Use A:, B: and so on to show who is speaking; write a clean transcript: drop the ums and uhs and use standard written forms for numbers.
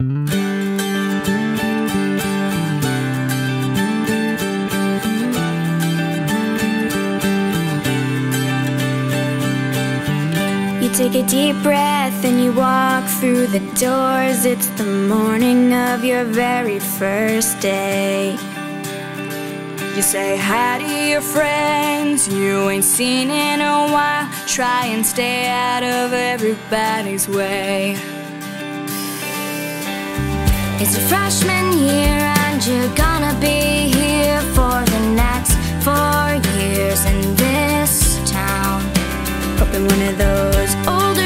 A: You take a deep breath and you walk through the doors. It's the morning of your very first day. You say hi to your friends you ain't seen in a while. Try and stay out of everybody's way. It's your freshman year and you're gonna be here for the next 4 years in this town. Hoping one of those older